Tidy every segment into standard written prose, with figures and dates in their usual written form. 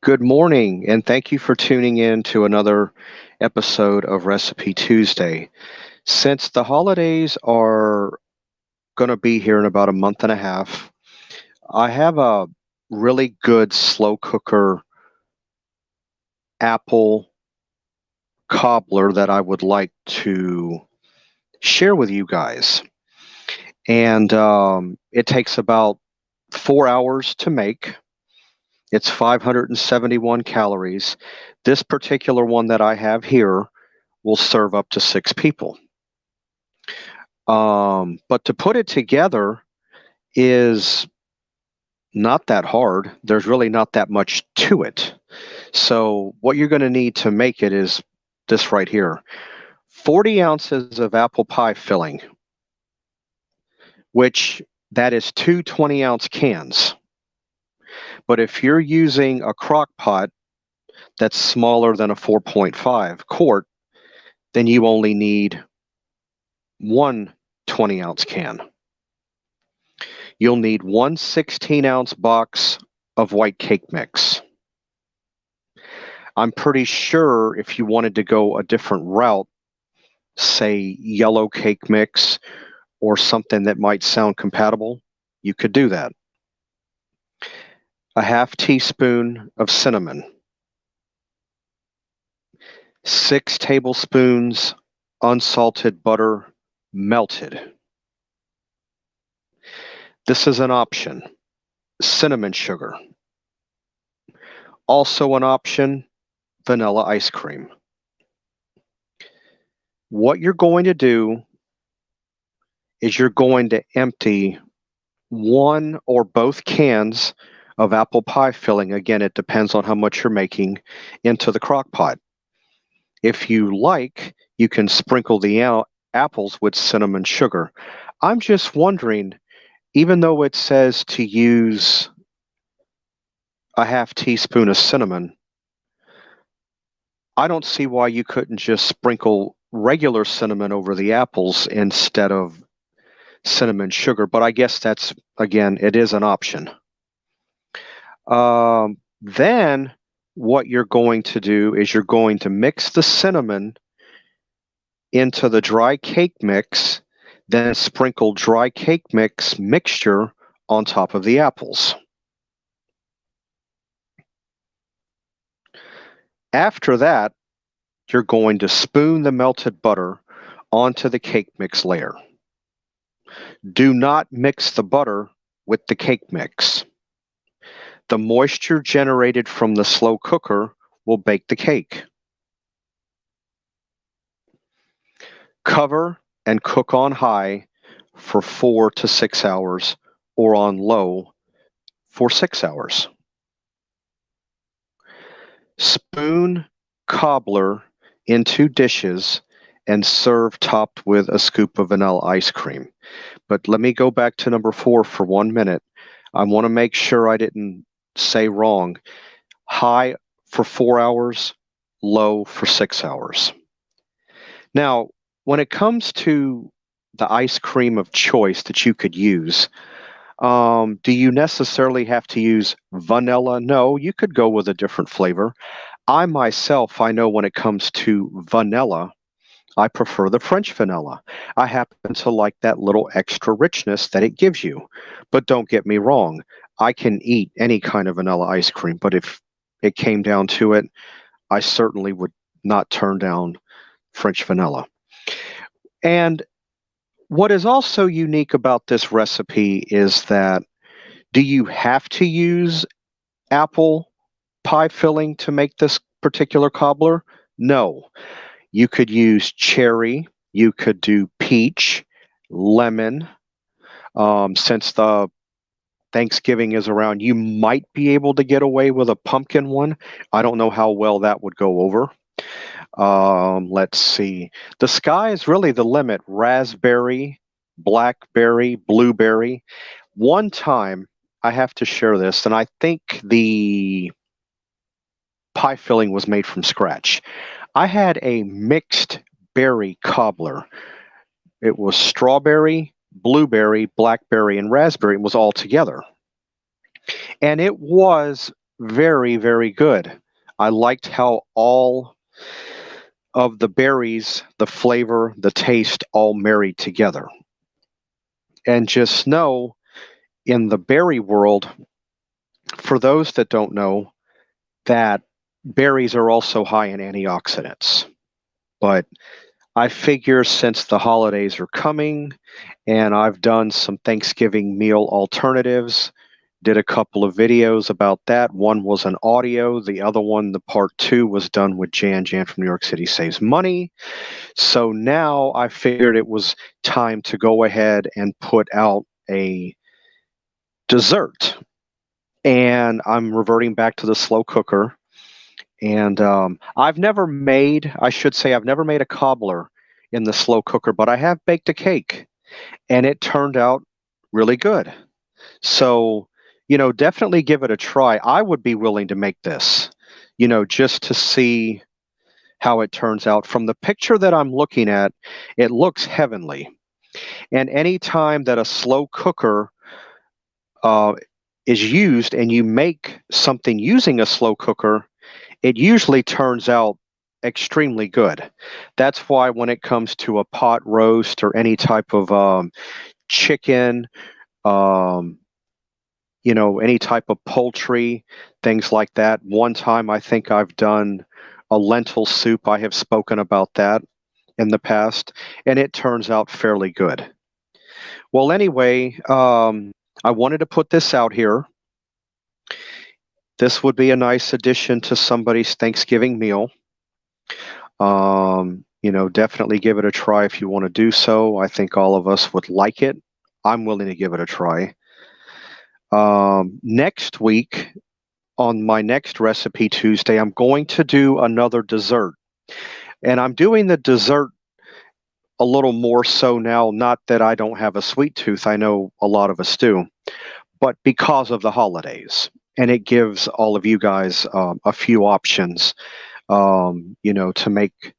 Good morning, and thank you for tuning in to another episode of Recipe Tuesday. Since the holidays are going to be here in about a month and a half, I have a really good slow cooker apple cobbler that I would like to share with you guys. And it takes about 4 hours to make. It's 571 calories. This particular one that I have here will serve up to 6 people. But to put it together is not that hard. There's really not that much to it. So what you're going to need to make it is this right here. 40 ounces of apple pie filling, which that is two 20-ounce cans. But if you're using a crock pot that's smaller than a 4.5 quart, then you only need one 20-ounce can. You'll need one 16-ounce box of white cake mix. I'm pretty sure if you wanted to go a different route, say yellow cake mix or something that might sound compatible, you could do that. A half teaspoon of cinnamon, 6 tablespoons unsalted butter melted. This is an option. Cinnamon sugar. Also an option, vanilla ice cream. What you're going to do is you're going to empty one or both cans of apple pie filling. Again, it depends on how much you're making, into the crock pot. If you like, you can sprinkle the apples with cinnamon sugar. I'm just wondering, even though it says to use a half teaspoon of cinnamon, I don't see why you couldn't just sprinkle regular cinnamon over the apples instead of cinnamon sugar. But I guess that's, again, it is an option. Then what you're going to do is you're going to mix the cinnamon into the dry cake mix, then sprinkle dry cake mix mixture on top of the apples. After that, you're going to spoon the melted butter onto the cake mix layer. Do not mix the butter with the cake mix. The moisture generated from the slow cooker will bake the cake. Cover and cook on high for 4 to 6 hours or on low for 6 hours. Spoon cobbler into dishes and serve topped with a scoop of vanilla ice cream. But let me go back to number 4 for 1 minute. I want to make sure I didn't say wrong. High for 4 hours, low for 6 hours. Now, when it comes to the ice cream of choice that you could use, do you necessarily have to use vanilla? No, you could go with a different flavor. I myself, I know when it comes to vanilla, I prefer the French vanilla. I happen to like that little extra richness that it gives you. But don't get me wrong, I can eat any kind of vanilla ice cream, but if it came down to it, I certainly would not turn down French vanilla. And what is also unique about this recipe is that, do you have to use apple pie filling to make this particular cobbler? No. You could use cherry, you could do peach, lemon. Since the Thanksgiving is around, you might be able to get away with a pumpkin one. I don't know how well that would go over. Let's see. The sky is really the limit. Raspberry, blackberry, blueberry. One time, I have to share this, and I think the pie filling was made from scratch. I had a mixed berry cobbler. It was strawberry, blueberry, blackberry, and raspberry. It was all together. And it was very, very good. I liked how all of the berries, the flavor, the taste all married together. And just know in the berry world, for those that don't know, that berries are also high in antioxidants. But I figure since the holidays are coming and I've done some Thanksgiving meal alternatives, did a couple of videos about that. One was an audio, the other one, the part two, was done with Jan. Jan from New York City Saves Money. So now I figured it was time to go ahead and put out a dessert. And I'm reverting back to the slow cooker. And I should say, I've never made a cobbler in the slow cooker, but I have baked a cake and it turned out really good. So, definitely give it a try. I would be willing to make this, just to see how it turns out. From the picture that I'm looking at, it looks heavenly. And any time that a slow cooker uh, is used and you make something using a slow cooker, it usually turns out extremely good. That's why when it comes to a pot roast or any type of chicken, um, any type of poultry, things like that. One time I think I've done a lentil soup. I have spoken about that in the past, and it turns out fairly good. Well, anyway, I wanted to put this out here. This would be a nice addition to somebody's Thanksgiving meal. Definitely give it a try if you want to do so. I think all of us would like it. I'm willing to give it a try. Next week, on my next Recipe Tuesday, I'm going to do another dessert. And I'm doing the dessert a little more so now, not that I don't have a sweet tooth. I know a lot of us do, but because of the holidays. And it gives all of you guys a few options, to make.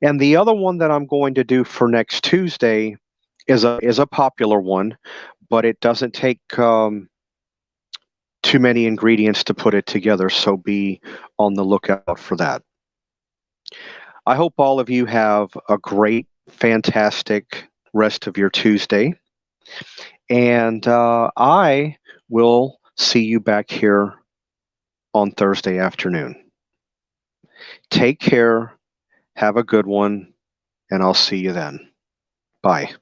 And the other one that I'm going to do for next Tuesday is a popular one, but it doesn't take too many ingredients to put it together. So be on the lookout for that. I hope all of you have a great, fantastic rest of your Tuesday. And I will see you back here on Thursday afternoon. Take care. Have a good one. And I'll see you then. Bye.